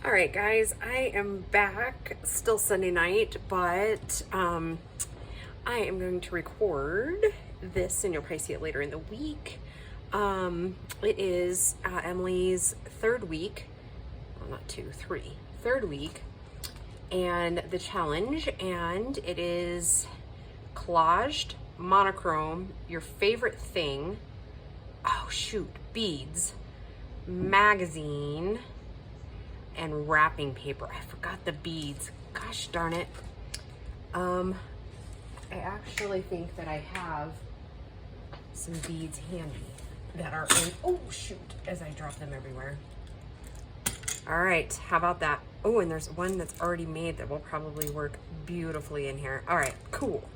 All right, guys, I am back. Still Sunday night, but I am going to record this, and you'll probably see it later in the week. It is Emily's third week. Well, not two, three. Third week, and the challenge, and it is collaged, monochrome, your favorite thing. Oh shoot, beads, magazine, and wrapping paper. I forgot the beads. Gosh darn it. I actually think that I have some beads handy that are in, oh shoot, as I drop them everywhere. All right, how about that? Oh, and there's one that's already made that will probably work beautifully in here. All right, cool.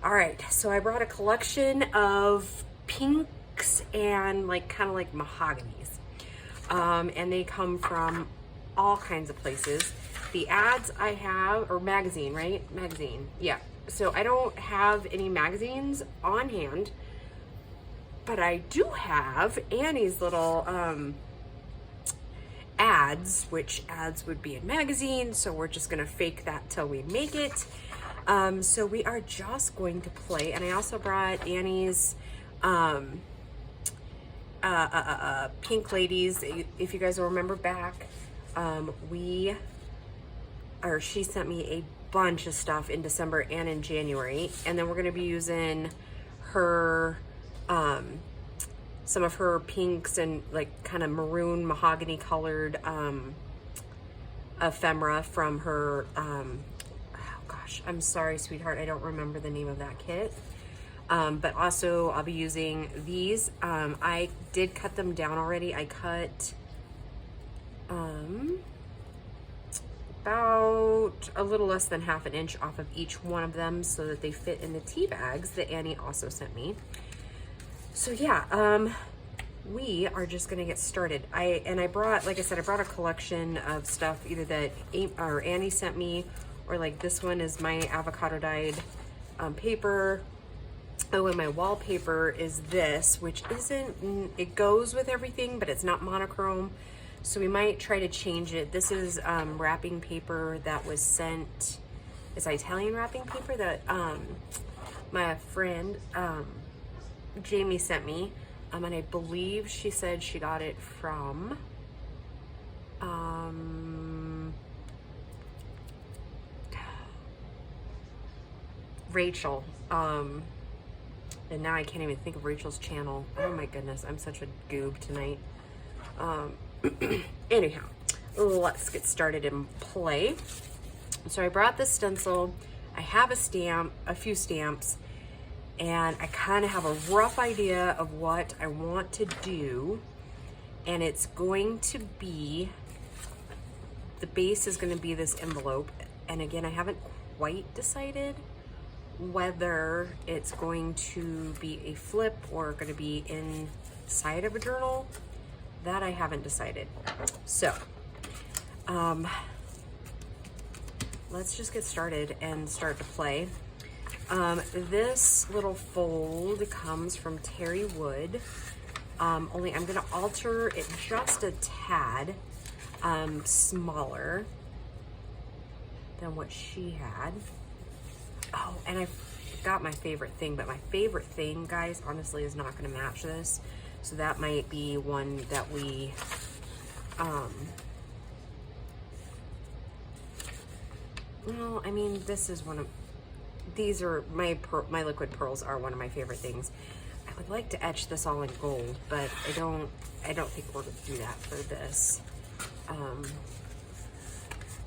All right, so I brought a collection of pinks and kind of like mahoganies. And they come from all kinds of places. The ads I have, or magazine, right? Magazine, yeah. So I don't have any magazines on hand, but I do have Annie's little ads, which ads would be in magazines. So we're just gonna fake that till we make it. So we are just going to play. And I also brought Annie's Pink Ladies. If you guys will remember back, she sent me a bunch of stuff in December and in January, and then we're going to be using her some of her pinks and kind of maroon mahogany colored ephemera from her oh gosh, I'm sorry sweetheart, I don't remember the name of that kit. But also I'll be using these. I did cut them down already. I cut about a little less than half an inch off of each one of them so that they fit in the tea bags that Annie also sent me. So yeah, we are just gonna get started. I brought, like I said, I brought a collection of stuff either that Annie sent me, or this one is my avocado dyed paper. Oh, and my wallpaper is this, which isn't, it goes with everything, but it's not monochrome. So we might try to change it. This is wrapping paper that was sent, it's Italian wrapping paper that my friend Jamie sent me. And I believe she said she got it from Rachel. And now I can't even think of Rachel's channel. Oh my goodness, I'm such a goob tonight. Anyhow, let's get started and play. So I brought this stencil. I have a few stamps, and I kind of have a rough idea of what I want to do. And it's going to be, the base is going to be this envelope. And again, I haven't quite decided whether it's going to be a flip or going to be inside of a journal. That I haven't decided. So let's just get started and start to play. This little fold comes from Terry Wood, only I'm going to alter it just a tad smaller than what she had. Oh, and I got my favorite thing, but my favorite thing, guys, honestly is not going to match this. So that might be one that we, well, I mean, this is one of, these are, my liquid pearls are one of my favorite things. I would like to etch this all in gold, but I don't think we're going to do that for this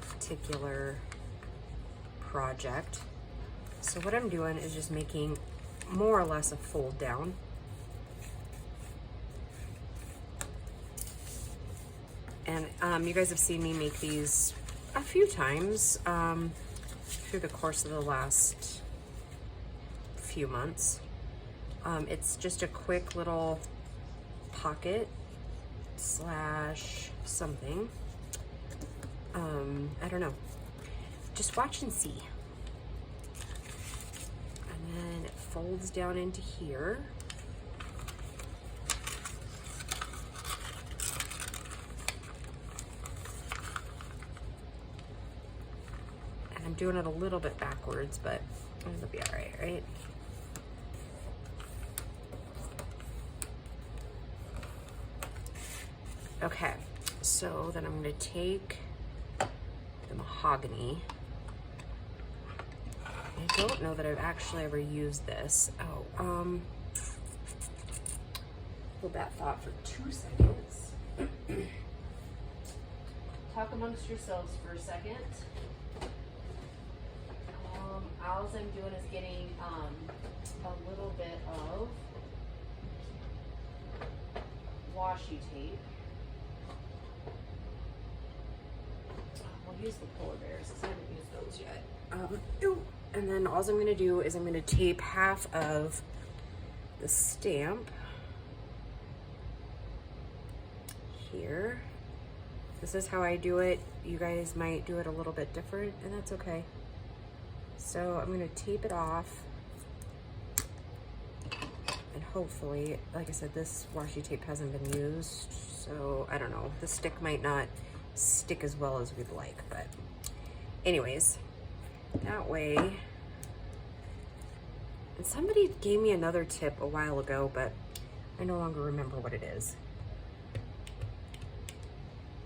particular project. So what I'm doing is just making more or less a fold down. And you guys have seen me make these a few times through the course of the last few months. It's just a quick little pocket slash something. I don't know. Just watch and see. And then it folds down into here. I'm doing it a little bit backwards, but it'll be all right, right? Okay, so then I'm gonna take the mahogany. I don't know that I've actually ever used this. Oh, hold that thought for 2 seconds. Talk amongst yourselves for a second. All I'm doing is getting a little bit of washi tape. We'll use the polar bears because I haven't used those yet. And then all I'm going to do is I'm going to tape half of the stamp here. This is how I do it. You guys might do it a little bit different, and that's okay. So I'm going to tape it off, and hopefully, like I said, this washi tape hasn't been used, so I don't know. The stick might not stick as well as we'd like, but anyways, that way. And somebody gave me another tip a while ago, but I no longer remember what it is.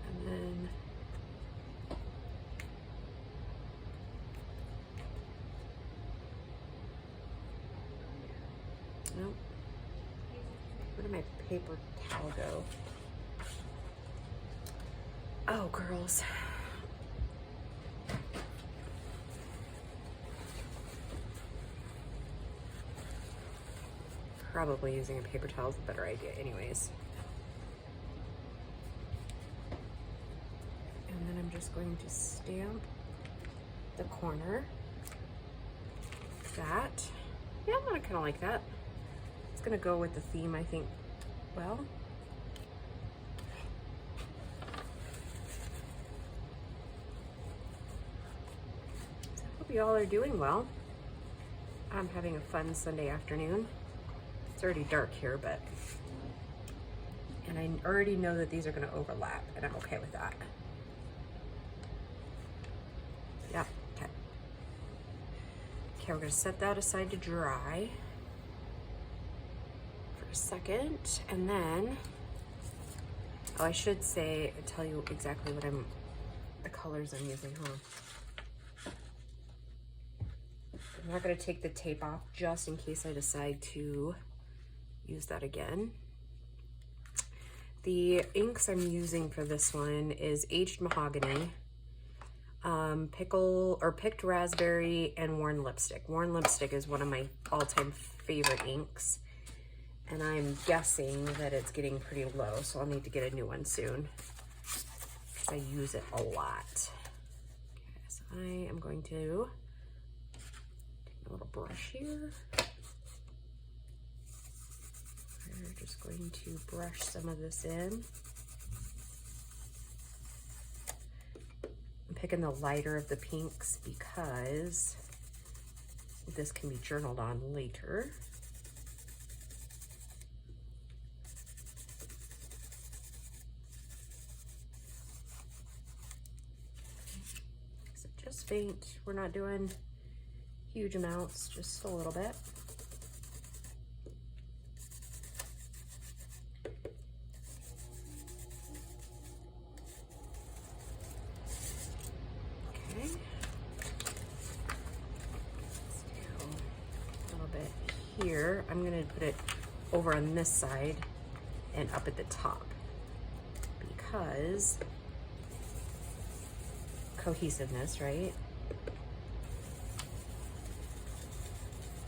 And then nope. Where did my paper towel go? Oh, girls. Probably using a paper towel is a better idea anyways. And then I'm just going to stamp the corner. That. Yeah, I kind of like that. It's gonna go with the theme, I think, well. So I hope you all are doing well. I'm having a fun Sunday afternoon. It's already dark here, but, and I already know that these are gonna overlap, and I'm okay with that. Yeah, okay. Okay, we're gonna set that aside to dry for a second, and then, oh, I should say, tell you exactly what the colors I'm using, huh? I'm not gonna take the tape off just in case I decide to use that again. The inks I'm using for this one is Aged Mahogany, Picked Raspberry, and Worn Lipstick. Worn Lipstick is one of my all-time favorite inks, and I'm guessing that it's getting pretty low, so I'll need to get a new one soon because I use it a lot. Okay, so I am going to take a little brush here. We're just going to brush some of this in. I'm picking the lighter of the pinks because this can be journaled on later. So just faint. We're not doing huge amounts, just a little bit. Here, I'm going to put it over on this side and up at the top because cohesiveness, right?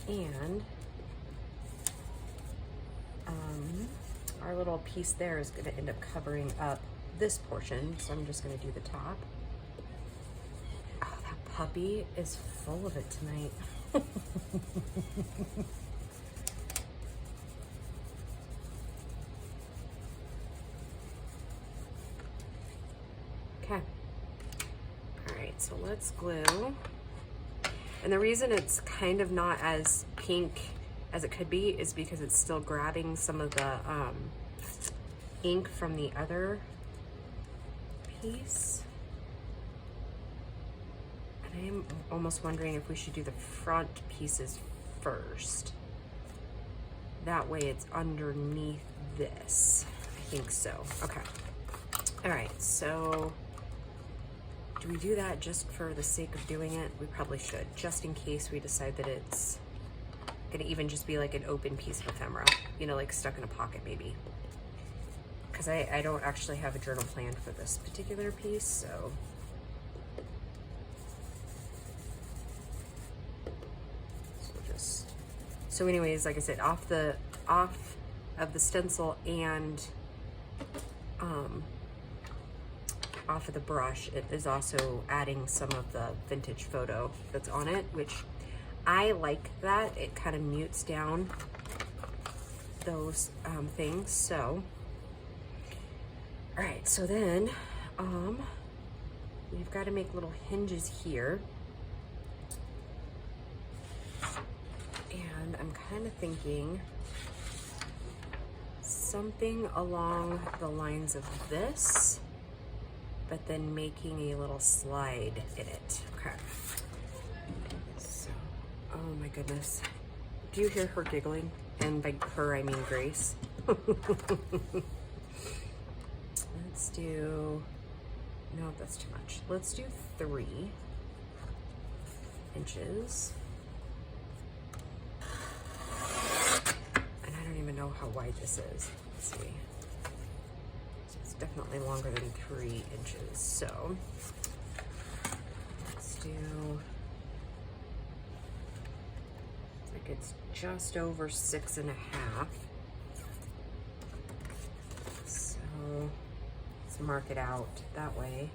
And our little piece there is going to end up covering up this portion, so I'm just going to do the top. Oh, that puppy is full of it tonight. Okay. All right, so let's glue. And the reason it's kind of not as pink as it could be is because it's still grabbing some of the ink from the other piece. And And I'm almost wondering if we should do the front pieces first. That way it's underneath this. I think so. Okay. All right, so do we do that just for the sake of doing it? We probably should, just in case we decide that it's gonna even just be like an open piece of ephemera, you know, like stuck in a pocket maybe. Because I don't actually have a journal plan for this particular piece, so. So anyways, like I said, off of the stencil and off of the brush, it is also adding some of the vintage photo that's on it, which I like that. It kind of mutes down those things. So, all right, so then we've got to make little hinges here. And I'm kind of thinking something along the lines of this, but then making a little slide in it. Okay. So, oh my goodness. Do you hear her giggling? And by her, I mean Grace. Let's do, no, that's too much. Let's do 3 inches. And I don't even know how wide this is. Let's see. It's definitely longer than 3 inches. So let's do, like it's just over 6.5. So let's mark it out that way.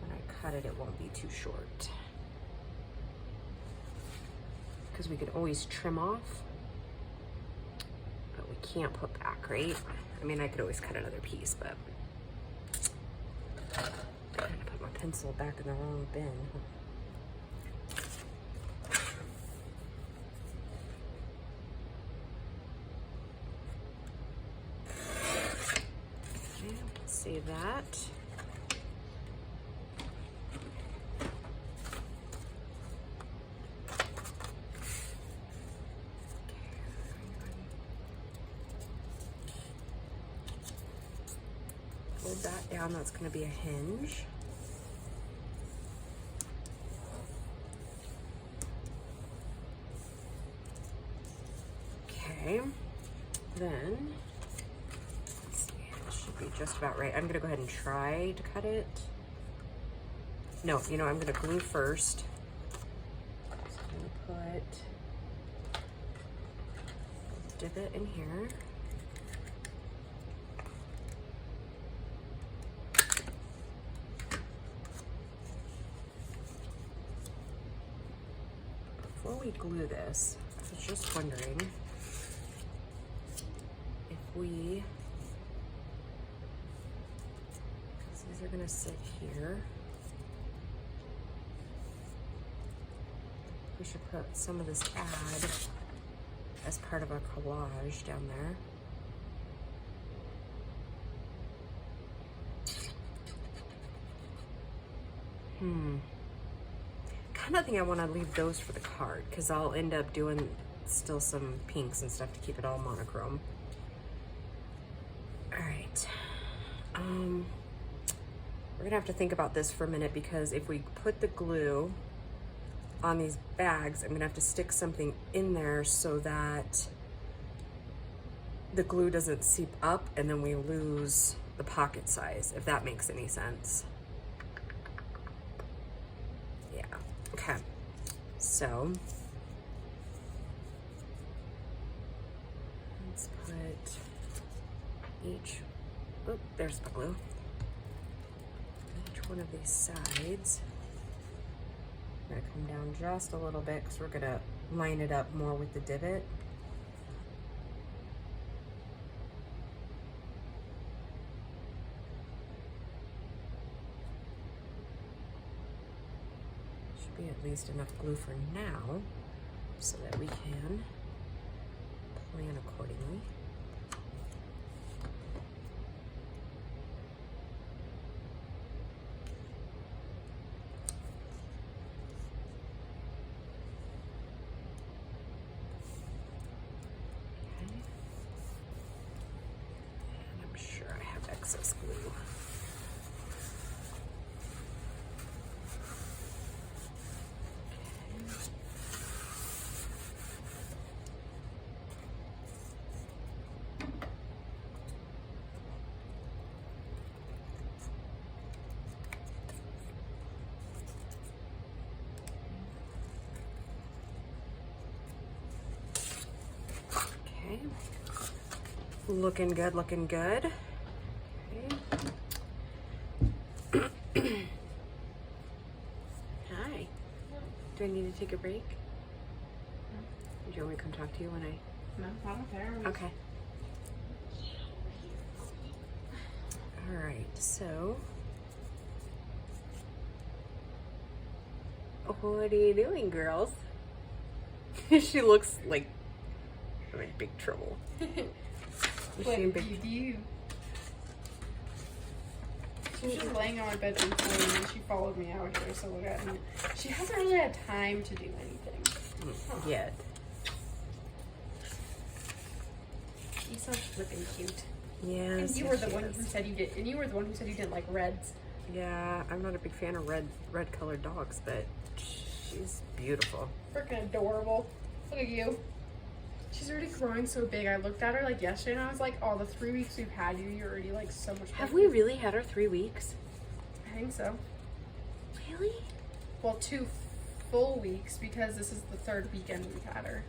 When I cut it, it won't be too short. Because we could always trim off, but we can't put back, right? I mean, I could always cut another piece, but I'm gonna put my pencil back in the wrong bin. Okay, let's save that. Hold that down, that's gonna be a hinge. Okay, then, let's see, this should be just about right. I'm gonna go ahead and try to cut it. No, you know, I'm gonna glue first. So I'm gonna put a divot in here. Before we glue this, I was just wondering if we, because these are gonna sit here, we should put some of this ad as part of our collage down there. I don't think I want to leave those for the card because I'll end up doing still some pinks and stuff to keep it all monochrome. All right. We're gonna have to think about this for a minute because if we put the glue on these bags, I'm gonna have to stick something in there so that the glue doesn't seep up and then we lose the pocket size, if that makes any sense. Yeah. Okay, so let's put each, oh, there's the glue. Each one of these sides. I'm gonna come down just a little bit because we're gonna line it up more with the divot. Be at least enough glue for now so that we can plan accordingly. Looking good, looking good. Okay. Hi. Do I need to take a break? Do you want me to come talk to you when I... No, I don't care. Okay. All right, so... What are you doing, girls? She looks like I'm in big trouble. Is she in big you? She was just laying on my bedroom floor and she followed me out here, so look at me. She hasn't really had time to do anything. Yet. She's so flipping cute. Yes. And you were the one who said you did. And you were the one who said you didn't like reds. Yeah, I'm not a big fan of red colored dogs, but she's beautiful. Freaking adorable. Look at you. She's already growing so big. I looked at her like yesterday and I was like, oh, the 3 weeks we've had you, you're already like so much bigger. Have we really had her 3 weeks? I think so. Really? Well, 2 full weeks because this is the 3rd weekend we've had her.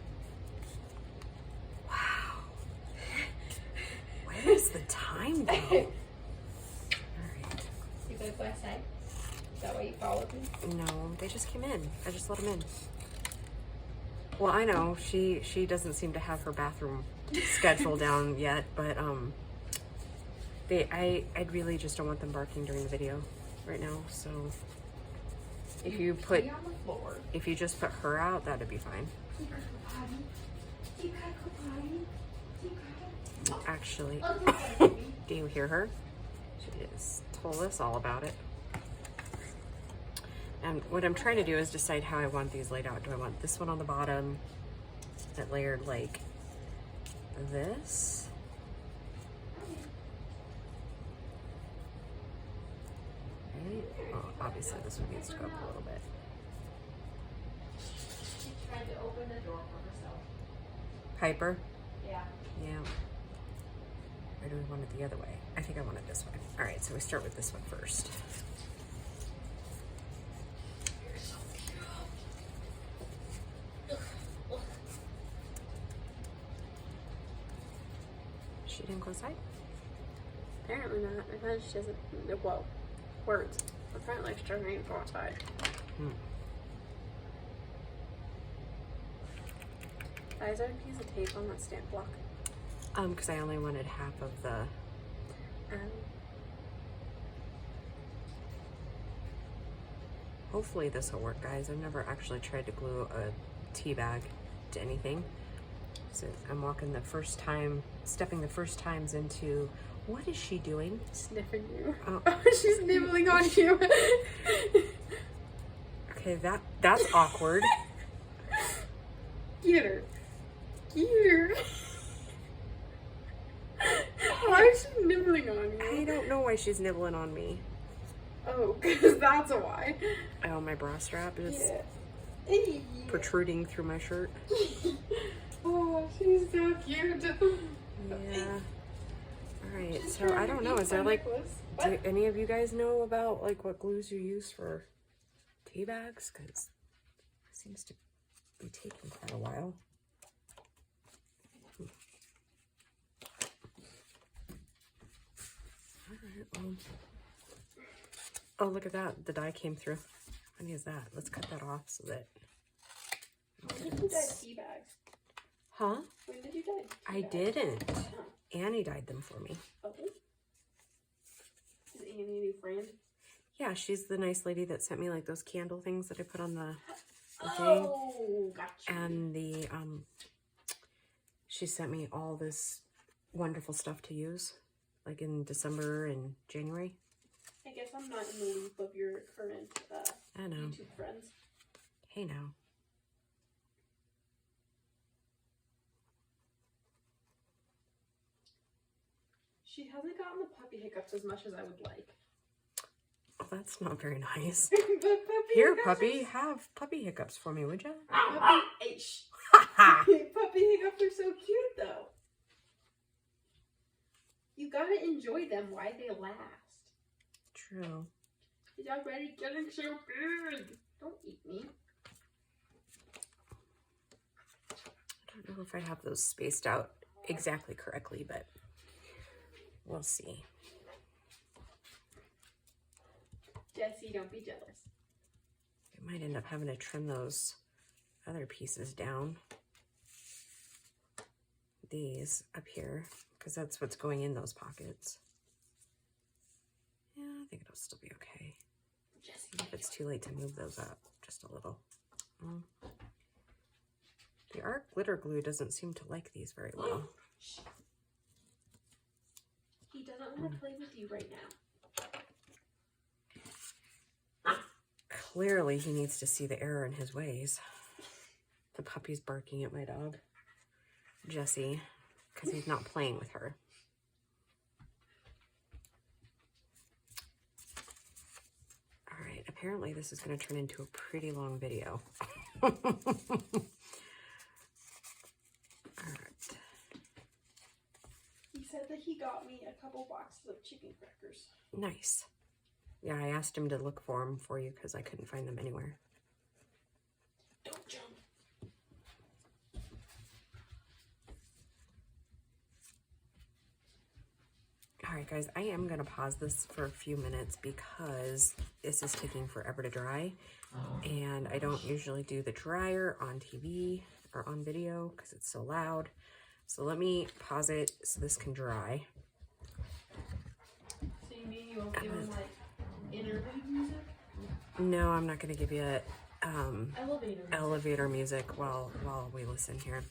Wow. Where is the time though? Alright. You guys last night? Is that why you followed me? No, they just came in. I just let them in. Well, I know she doesn't seem to have her bathroom schedule down yet, but I really just don't want them barking during the video right now. So if you put on the floor. if you just put her out, that'd be fine. Actually, do you hear her? She just told us all about it. And what I'm trying to do is decide how I want these laid out. Do I want this one on the bottom that layered like this? Right? Oh, obviously this one needs to go up a little bit. She tried to open the door for herself. Piper? Yeah. Yeah. Or do we want it the other way? I think I want it this way. All right, so we start with this one first. She didn't go outside? Apparently not. Because she doesn't. Well, words. Apparently she doesn't even go outside. Why is there a piece of tape on that stamp block? Because I only wanted half of the. Hopefully this will work, guys. I've never actually tried to glue a tea bag to anything. So I'm walking the first time, stepping the first times into, what is she doing? Sniffing you. Oh. She's nibbling on you. Okay, that's awkward. Get her. Get her. Why is she nibbling on you? I don't know why she's nibbling on me. Oh, because that's why. Oh, my bra strap is Yeah. protruding through my shirt. Oh, she's so cute. Yeah. All right, so I don't know. Is there like, do any of you guys know about like what glues you use for tea bags? Because it seems to be taking quite a while. All right, well. Oh, look at that. The dye came through. How many is that? Let's cut that off so that. When did you dye tea bags? Huh? When did you dye tea I bags? didn't. Oh. Annie dyed them for me. Oh. Is Annie a new friend? Yeah, she's the nice lady that sent me like those candle things that I put on the thing. Oh, gotcha. And the she sent me all this wonderful stuff to use, like in December and January. I guess I'm not in the loop of your current I know. YouTube friends. Hey now. She hasn't gotten the puppy hiccups as much as I would like. Oh, that's not very nice. The puppy Here, hiccups puppy, have puppy hiccups for me, would you? Puppy hiccups are so cute, though. You gotta enjoy them while they last. True. He's already getting so big. Don't eat me. I don't know if I have those spaced out exactly correctly, but We'll see. Jessie, don't be jealous. I might end up having to trim those other pieces down. These up here, because that's what's going in those pockets. Yeah, I think it'll still be okay. Jessie, If it's too late to move those up just a little. The art glitter glue doesn't seem to like these very well. He doesn't want to play with you right now. Clearly, he needs to see the error in his ways. The puppy's barking at my dog, Jessie, because he's not playing with her. All right, apparently this is going to turn into a pretty long video. All right. He said that he got me a couple boxes of chicken crackers. Nice. Yeah, I asked him to look for them for you because I couldn't find them anywhere. Don't jump. All right, guys, I am going to pause this for a few minutes because this is taking forever to dry. And I don't usually do the dryer on TV or on video because it's so loud. So let me pause it so this can dry. So you mean you won't give him like interlude music? No, I'm not going to give you Elevator music while we listen here.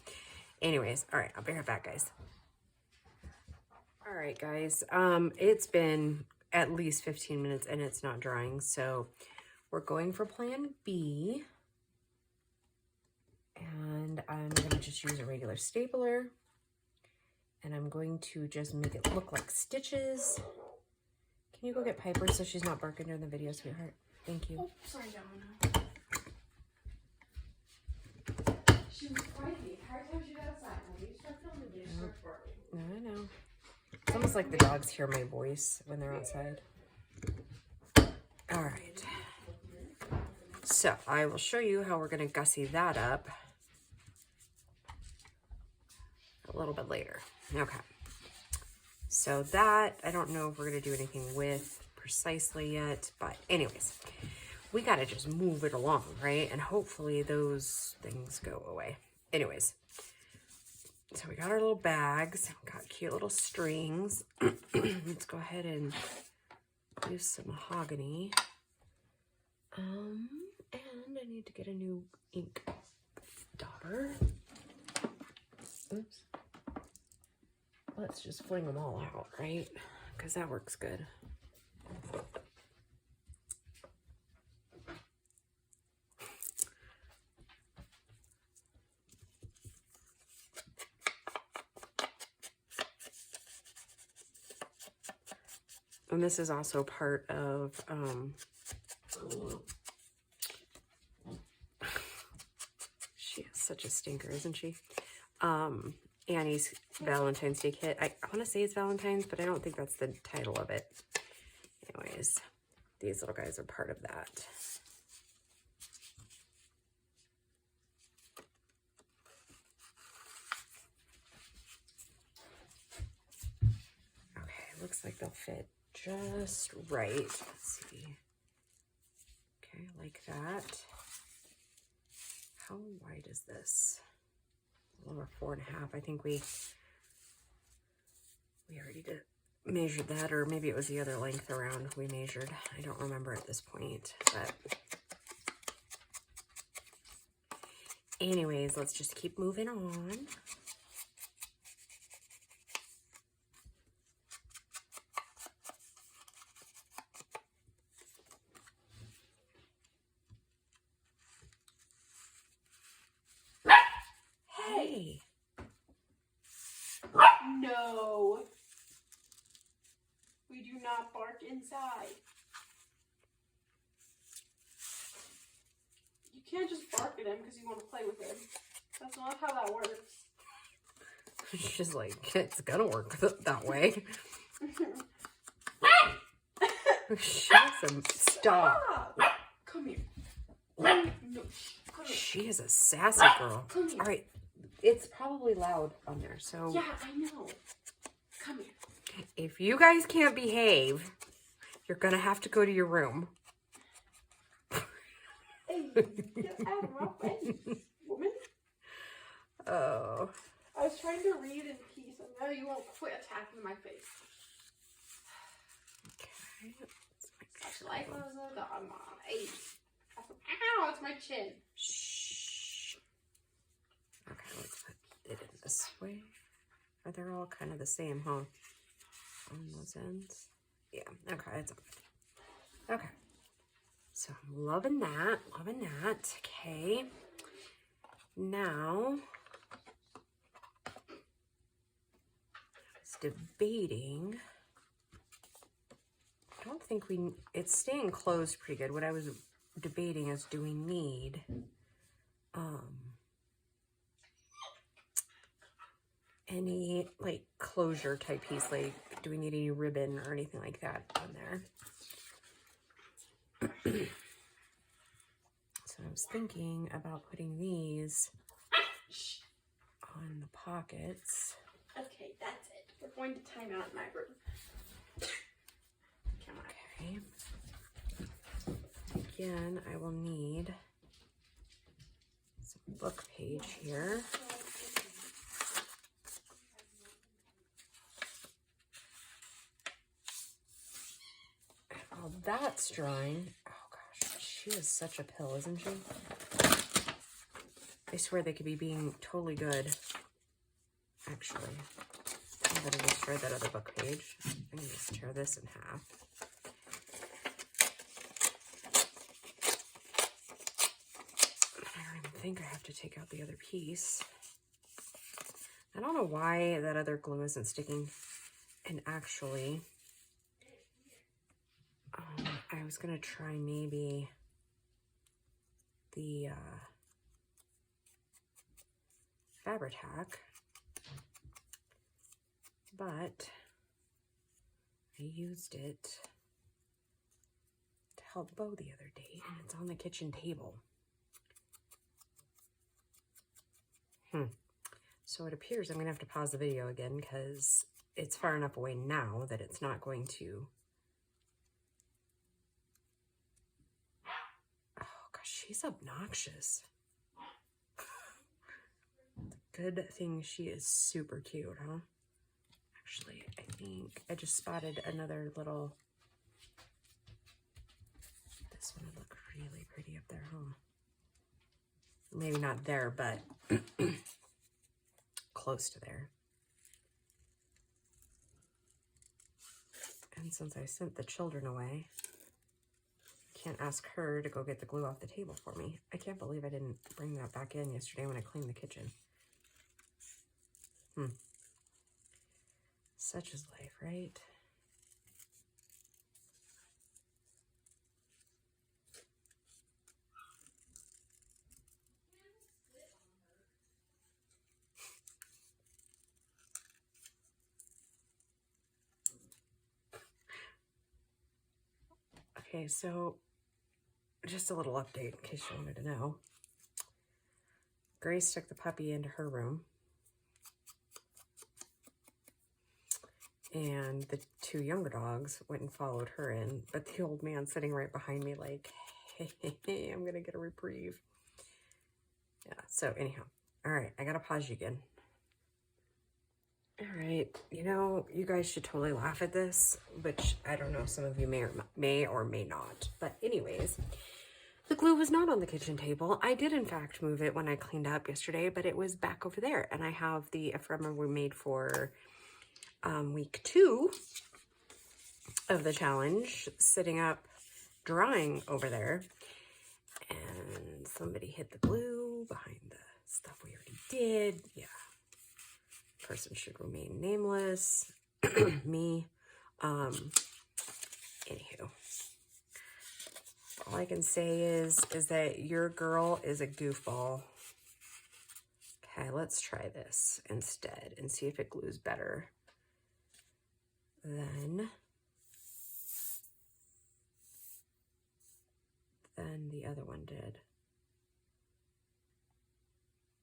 Anyways, all right, I'll be right back, guys. All right, guys, it's been at least 15 minutes and it's not drying, so we're going for plan B. And I'm going to just use a regular stapler. And I'm going to just make it look like stitches. Can you go get Piper so she's not barking during the video, sweetheart? Thank you. Oh, sorry, Donna. She was quiet the entire time she got outside. When you start filming, you start barking. I know. It's almost like the dogs hear my voice when they're outside. All right. So I will show you how we're going to gussy that up a little bit later. Okay. So that, I don't know if we're going to do anything with precisely yet, but anyways, we got to just move it along, right? And hopefully those things go away. Anyways, so we got our little bags, got cute little strings. Let's go ahead and use some mahogany. And I need to get a new ink dauber. Oops. Let's just fling them all out, right? Because that works good. And this is also part of, she is such a stinker, isn't she? Annie's Valentine's Day kit. I want to say it's Valentine's, but I don't think that's the title of it. Anyways, these little guys are part of that. Okay, looks like they'll fit just right. Let's see. Okay, like that. How wide is this? A little over 4.5. I think we already did measured that, or maybe it was the other length around we measured. I don't remember at this point, but anyways, let's just keep moving on. Hey. No. We do not bark inside. You can't just bark at him because you want to play with him. That's not how that works. She's like, it's gonna work that way. She has a stop. Come here. No. Come here. She is a sassy girl. Come here. All right, it's probably loud on there, so Yeah, I know. Come here. If you guys can't behave, you're gonna have to go to your room. Hey, get out of my face, woman. Oh. I was trying to read in peace, and now you won't quit attacking my face. Okay. Such life as a dog, Mom. Hey. Ow, it's my chin. Shh. Okay, let's put it in this way. Are they all kind of the same, huh? On those ends? Yeah, okay, it's okay. Okay. So I'm loving that, Okay. Now, I was debating. I don't think it's staying closed pretty good. What I was debating is, do we need any like closure type piece? Like, do we need any ribbon or anything like that on there? So I was thinking about putting these on the pockets. Okay, that's it. We're going to time out in my room. Come on. Okay. Again, I will need some book page here. While that's drying, oh gosh, she is such a pill, isn't she? I swear they could be being totally good. Actually, I'm gonna destroy that other book page. I'm gonna just tear this in half. I don't even think I have to take out the other piece. I don't know why that other glue isn't sticking. And actually, I was gonna try maybe the Fabri-Tac, but I used it to help Bo the other day, and it's on the kitchen table. So it appears I'm gonna have to pause the video again because it's far enough away now that it's not going to. Oh gosh, she's obnoxious. Good thing she is super cute, huh? Actually, I think I just spotted another little. This one would look really pretty up there, huh? Maybe not there, but close to there. And since I sent the children away, I can't ask her to go get the glue off the table for me. I can't believe I didn't bring that back in yesterday when I cleaned the kitchen. Such is life, right? Okay, so just a little update in case you wanted to know. Grace took the puppy into her room. And the two younger dogs went and followed her in. But the old man sitting right behind me like, hey, I'm going to get a reprieve. Yeah, so anyhow. All right, I got to pause you again. All right, you know, you guys should totally laugh at this, which I don't know, some of you may or may not. But anyways, the glue was not on the kitchen table. I did, in fact, move it when I cleaned up yesterday, but it was back over there. And I have the ephemera we made for week 2 of the challenge sitting up, drying over there. And somebody hit the glue behind the stuff we already did. Yeah. Person should remain nameless. Me. Anywho. All I can say is that your girl is a goofball. Okay, let's try this instead and see if it glues better than the other one did.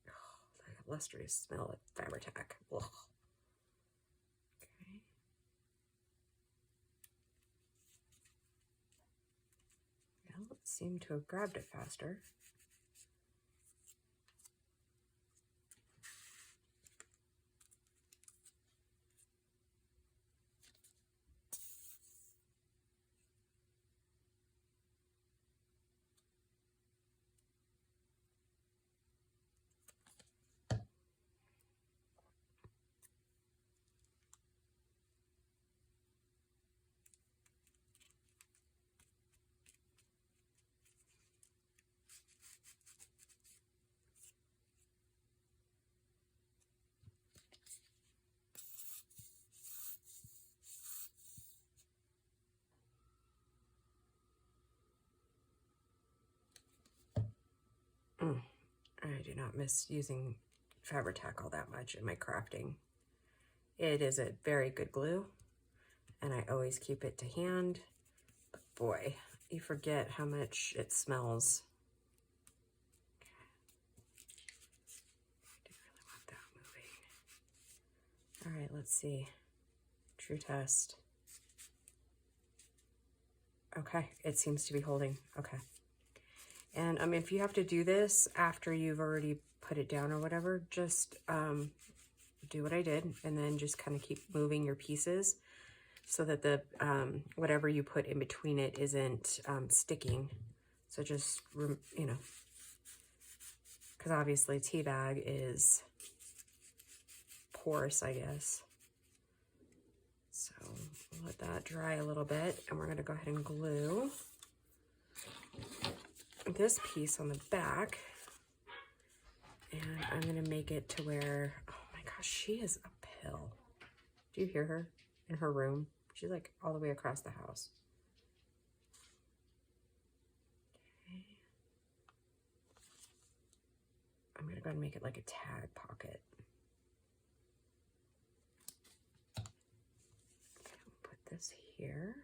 Oh, that lustrous smell of Fabri-Tac. Okay. seem to have grabbed it faster. I do not miss using Fabri-Tac all that much in my crafting. It is a very good glue, and I always keep it to hand. But boy, you forget how much it smells. Okay. I do really want that moving. All right, let's see. True test. Okay, it seems to be holding. Okay. And if you have to do this after you've already put it down or whatever, just do what I did, and then just kind of keep moving your pieces so that the whatever you put in between it isn't sticking. So just, you know, because obviously tea bag is porous, I guess. So we'll let that dry a little bit, and we're going to go ahead and glue this piece on the back, and I'm going to make it to where, oh my gosh, she is a pill. Do you hear her in her room? She's like all the way across the house. Okay. I'm going to go ahead and make it like a tag pocket. Okay, I'll put this here.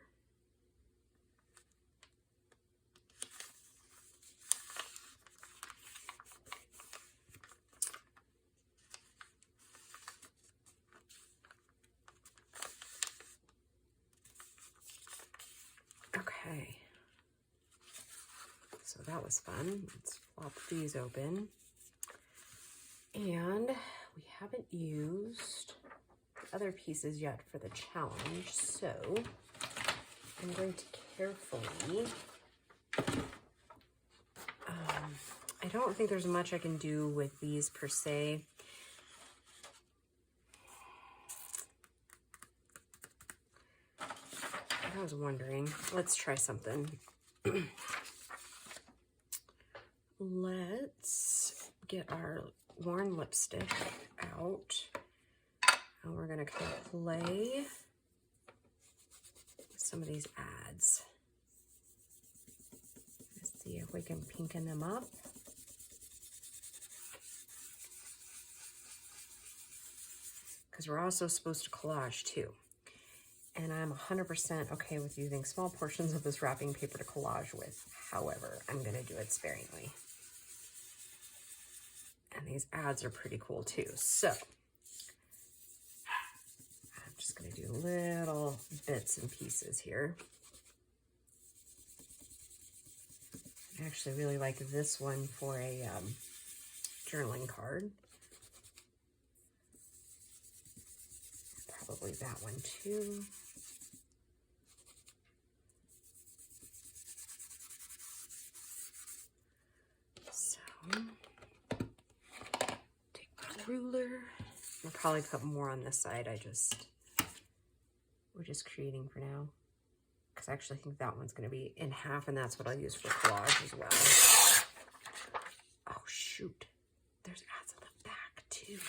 Okay, so that was fun. Let's flop these open. And we haven't used the other pieces yet for the challenge, so I'm going to carefully, I don't think there's much I can do with these per se. I was wondering, let's try something. Let's get our worn lipstick out, and we're gonna kind of play with some of these ads. Let's see if we can pinken them up. Because we're also supposed to collage too. And I'm 100% okay with using small portions of this wrapping paper to collage with. However, I'm going to do it sparingly. And these ads are pretty cool too. So I'm just going to do little bits and pieces here. I actually really like this one for a journaling card. Probably that one too. So, take my ruler. I'll probably put more on this side. We're just creating for now. Because I actually think that one's going to be in half, and that's what I'll use for collage as well. Oh, shoot. There's ads on the back too.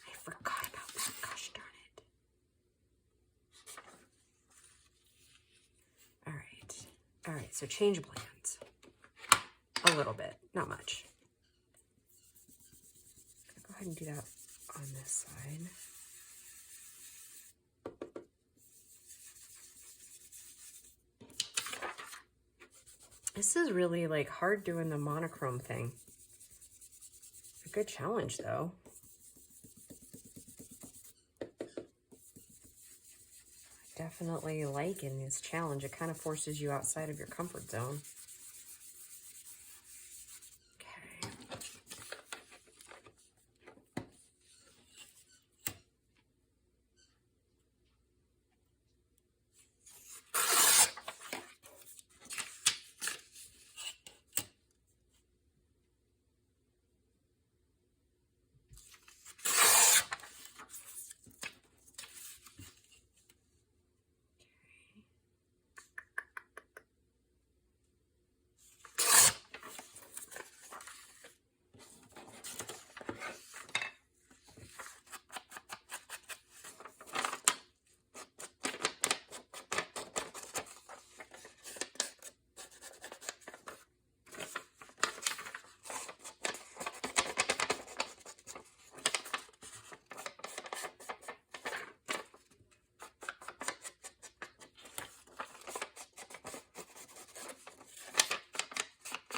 I forgot about that. Gosh darn it. All right, so change of plans. A little bit, not much. Go ahead and do that on this side. This is really like hard doing the monochrome thing. A good challenge though. I definitely liking this challenge. It kind of forces you outside of your comfort zone. Okay.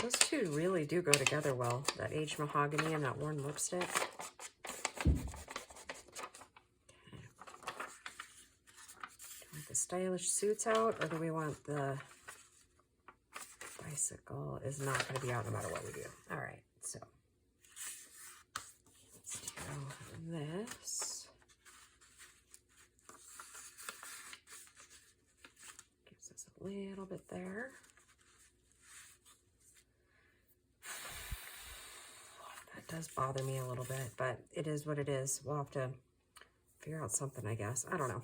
Those two really do go together well, that aged mahogany and that worn lipstick. Okay. Do we want the stylish suits out, or do we want the bicycle is not going to be out no matter what we do? All right, so let's do this. Gives us a little bit there. Does bother me a little bit, but it is what it is. We'll have to figure out something, I guess. I don't know.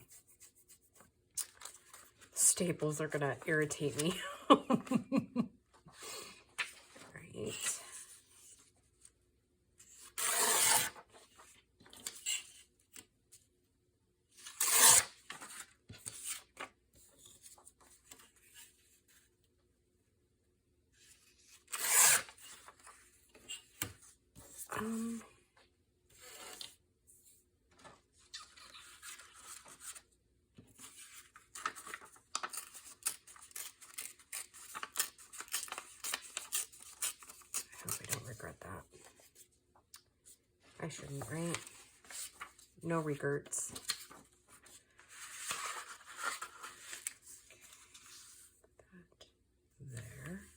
Staples are gonna irritate me. Right. I hope I don't regret that. I shouldn't, right? No regrets. That there.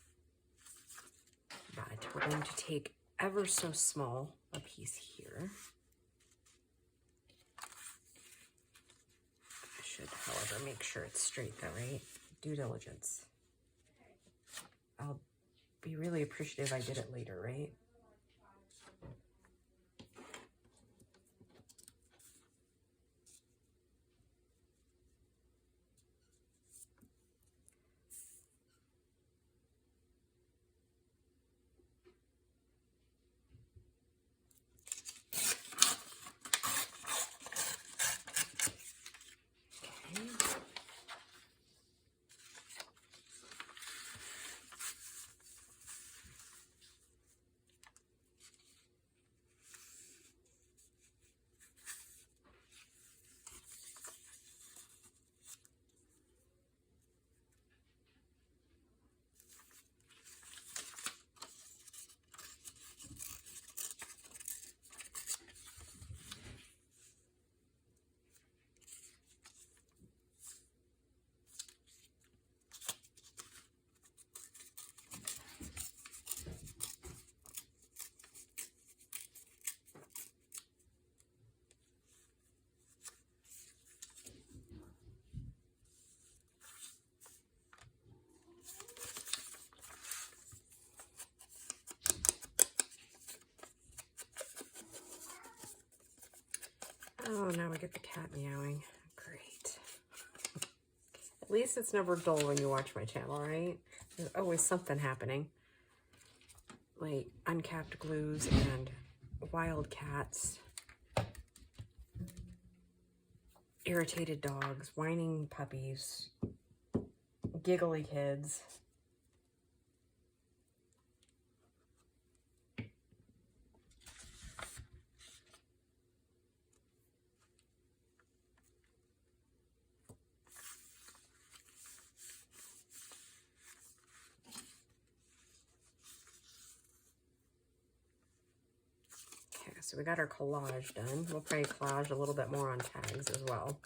But we're going to take ever so small a piece here. I should, however, make sure it's straight though, right? Due diligence. I'll be really appreciative I did it later, right? Oh, now we get the cat meowing. Great. At least it's never dull when you watch my channel, right? There's always something happening. Like uncapped glues and wild cats. Irritated dogs, whining puppies, giggly kids. So we got our collage done. We'll probably collage a little bit more on tags as well.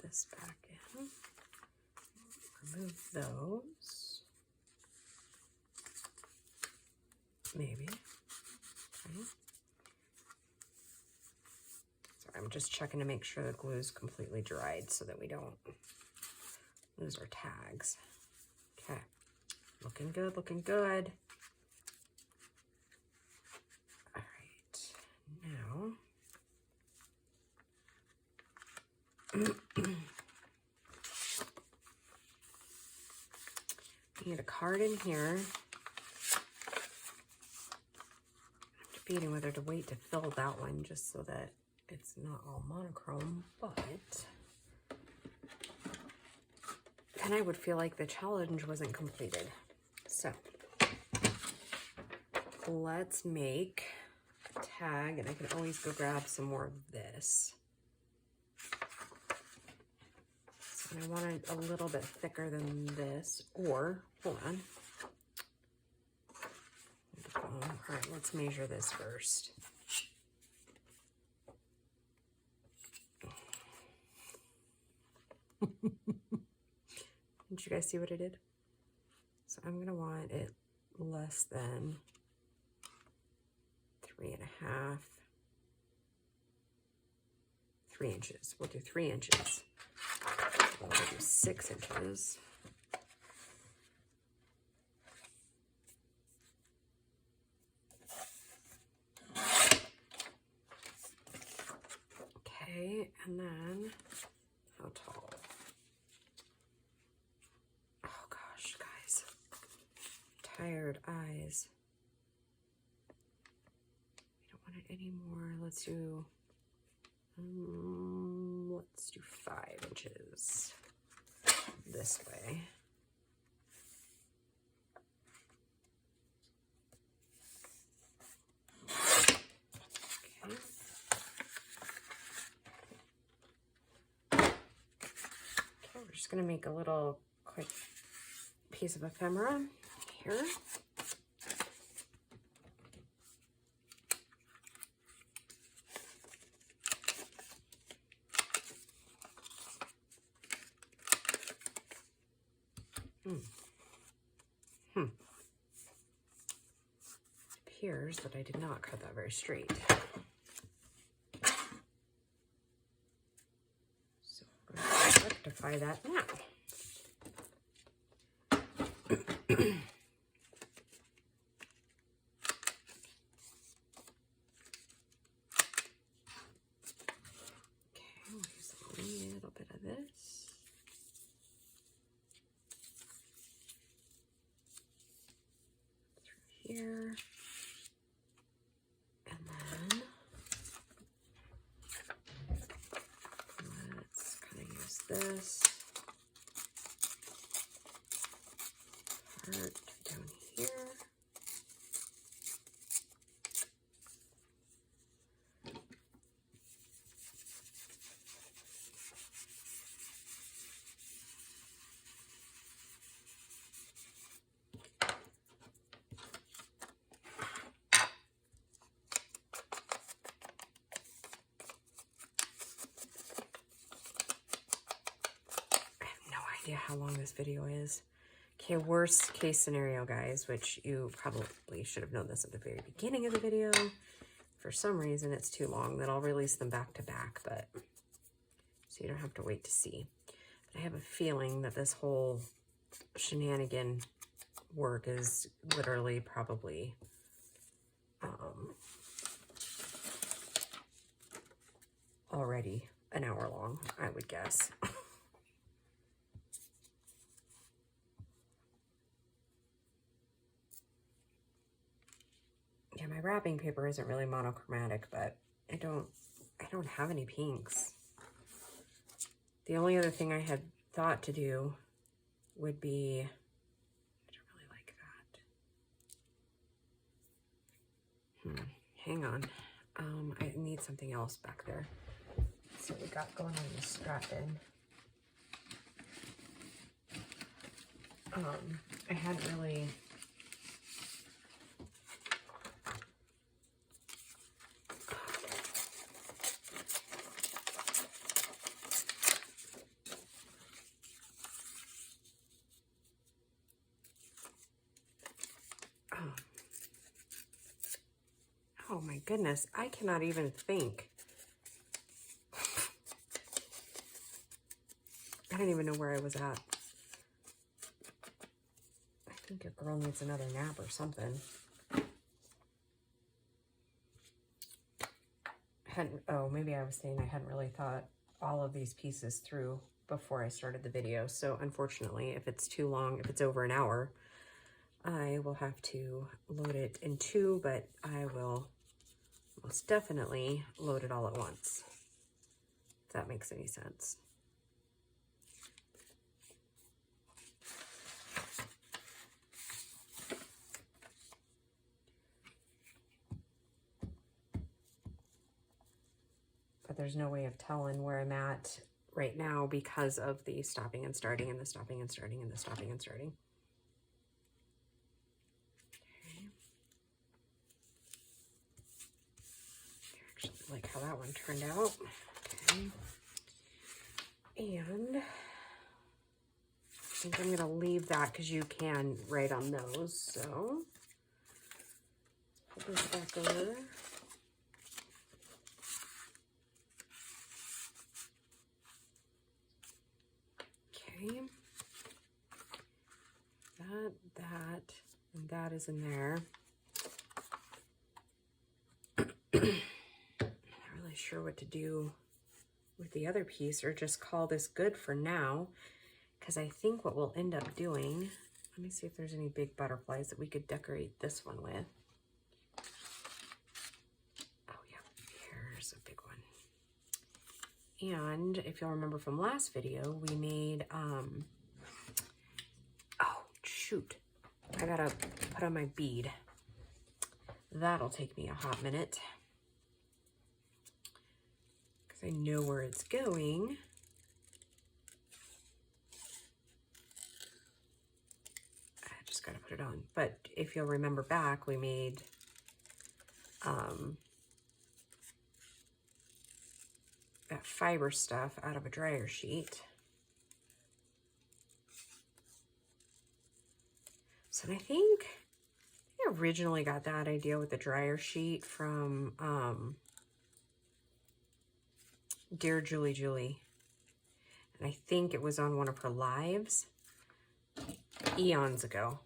this back in. Remove those. Maybe. Okay. So I'm just checking to make sure the glue is completely dried so that we don't lose our tags. Okay. Looking good, looking good. All right. Now, we need a card in here. I'm debating whether to wait to fill that one just so that it's not all monochrome, but then I would feel like the challenge wasn't completed. So let's make a tag, and I can always go grab some more of this. So I want it a little bit thicker than this, or hold on. All right, let's measure this first. Did you guys see what I did? So I'm gonna want it less than 3.5, 3 inches. We'll do 3 inches. We'll do 6 inches. Okay, and then how tall? Oh gosh, guys. Tired eyes. I don't want it anymore. Let's do 5 inches this way. Okay. Okay, we're just gonna make a little quick piece of ephemera here. It appears that I did not cut that very straight. So we're going to rectify that now. We'll use a little bit of this. Through here. And then let's kind of use this part down here. How long this video is. Okay, worst case scenario, guys, which you probably should have known this at the very beginning of the video. For some reason, it's too long. Then I'll release them back to back, but so you don't have to wait to see. But I have a feeling that this whole shenanigan work is literally probably already an hour long, I would guess. Yeah, my wrapping paper isn't really monochromatic, but I don't have any pinks. The only other thing I had thought to do would be, I don't really like that. Hang on. I need something else back there. Let's see what we got going on this strap in. I hadn't really goodness, I cannot even think. I don't even know where I was at. I think your girl needs another nap or something. Oh, maybe I was saying I hadn't really thought all of these pieces through before I started the video. So unfortunately, if it's too long, if it's over an hour, I will have to load it in two, but I will most definitely load it all at once, if that makes any sense. But there's no way of telling where I'm at right now because of the stopping and starting and the stopping and starting and the stopping and starting. Okay. I actually like how that one turned out. Okay. And I think I'm gonna leave that because you can write on those. So put this back over. Okay, that, and that is in there. Not really sure what to do with the other piece, or just call this good for now, because I think what we'll end up doing, let me see if there's any big butterflies that we could decorate this one with. Oh yeah, here's a big one. And if you'll remember from last video, we made, oh shoot, I gotta put on my bead. That'll take me a hot minute because I know where it's going. I just gotta put it on. But if you'll remember back, we made, that fiber stuff out of a dryer sheet. So I think I originally got that idea with the dryer sheet from Dear Julie Julie. And I think it was on one of her lives eons ago.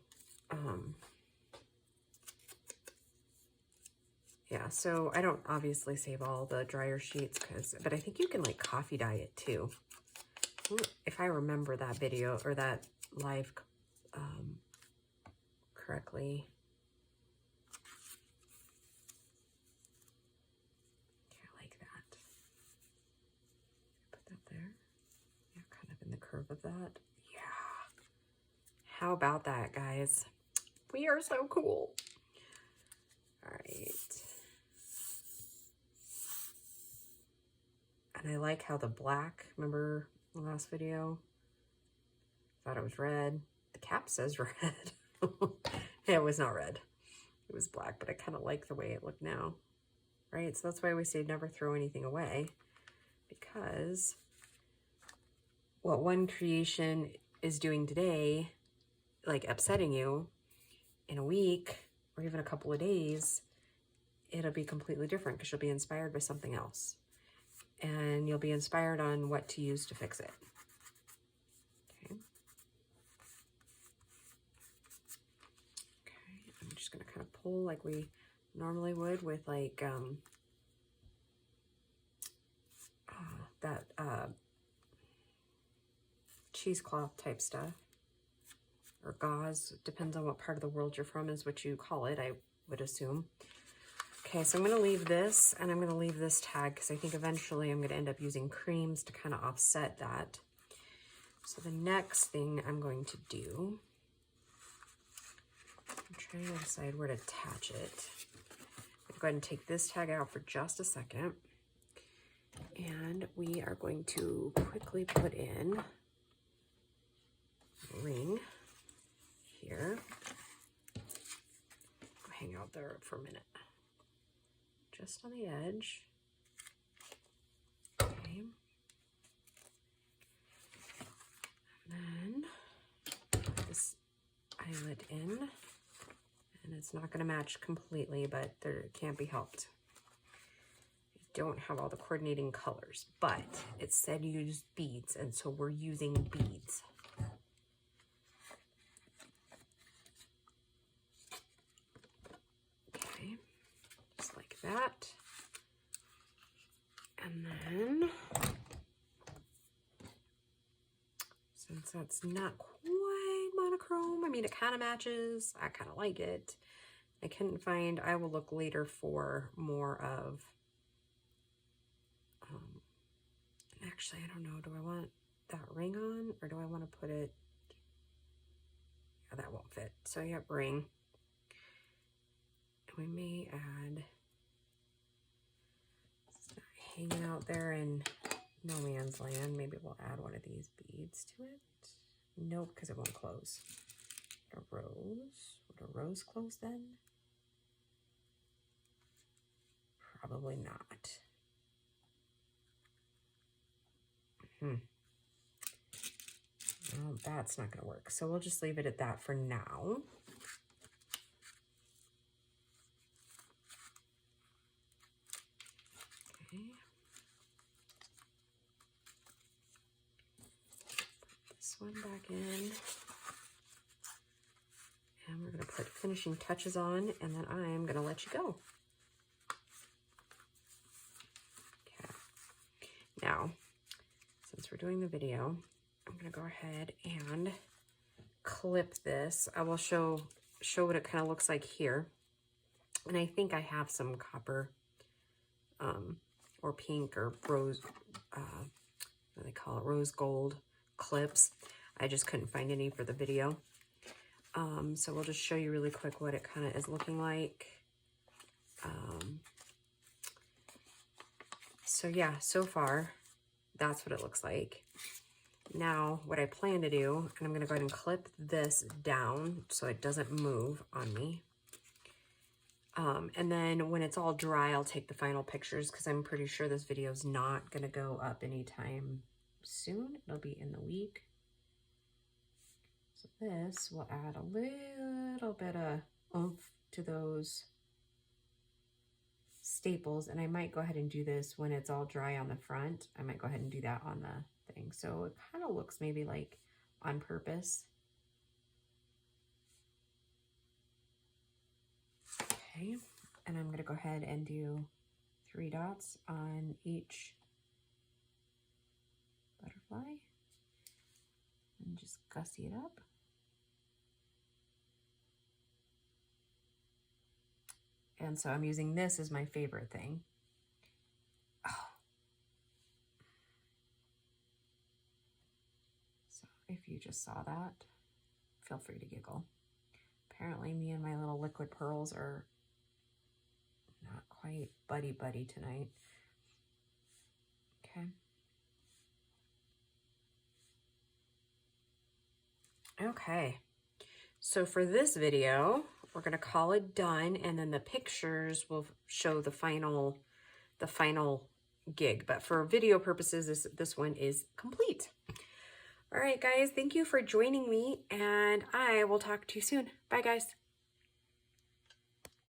Yeah, so I don't obviously save all the dryer sheets, but I think you can like coffee dye it too. If I remember that video or that live correctly. Okay, I like that. Put that there. Yeah, kind of in the curve of that. Yeah. How about that, guys? We are so cool. All right. And I like how the black, remember the last video? Thought it was red. The cap says red. It was not red. It was black, but I kind of like the way it looked now. Right? So that's why we say never throw anything away. Because what one creation is doing today, like upsetting you, in a week or even a couple of days, it'll be completely different because you'll be inspired by something else. And you'll be inspired on what to use to fix it. Okay. Okay, I'm just gonna kind of pull like we normally would with like that cheesecloth type stuff, or gauze, depends on what part of the world you're from is what you call it, I would assume. Okay, so I'm gonna leave this, and I'm gonna leave this tag because I think eventually I'm gonna end up using creams to kind of offset that. So the next thing I'm going to do, I'm trying to decide where to attach it. I'm going to go ahead and take this tag out for just a second. And we are going to quickly put in a ring here. I'll hang out there for a minute. Just on the edge. Okay. And then put this eyelet in. And it's not going to match completely, but it can't be helped. don't have all the coordinating colors, but it said use beads, and so we're using beads. Okay, just like that. And then, since that's not quite monochrome, I mean, it kind of matches. I kind of like it. I couldn't find, I will look later for more of, actually, I don't know, do I want that ring on, or do I want to put it, yeah, that won't fit. So yep, ring. And we may add, it's not hanging out there in no man's land. Maybe we'll add one of these beads to it. Nope, because it won't close. A rose, would a rose close then? Probably not. Well, that's not gonna work. So we'll just leave it at that for now. Okay. Put this one back in. And we're gonna put finishing touches on, and then I am gonna let you go. Okay. Now, since we're doing the video, I'm gonna go ahead and clip this. I will show what it kind of looks like here. And I think I have some copper or pink or rose, what do they call it? Rose gold clips. I just couldn't find any for the video. So we'll just show you really quick what it kind of is looking like. So yeah, so far, that's what it looks like. Now, what I plan to do, and I'm going to go ahead and clip this down so it doesn't move on me. And then when it's all dry, I'll take the final pictures because I'm pretty sure this video is not going to go up anytime soon. It'll be in the week. So this will add a little bit of oomph to those staples. And I might go ahead and do this when it's all dry on the front. I might go ahead and do that on the thing. So it kind of looks maybe like on purpose. Okay, and I'm gonna go ahead and do 3 dots on each butterfly and just gussy it up. And so I'm using this as my favorite thing. Oh. So if you just saw that, feel free to giggle. Apparently me and my little liquid pearls are not quite buddy-buddy tonight. Okay. Okay. So for this video, we're gonna call it done, and then the pictures will show the final gig. But for video purposes, this one is complete. All right, guys, thank you for joining me, and I will talk to you soon. Bye, guys.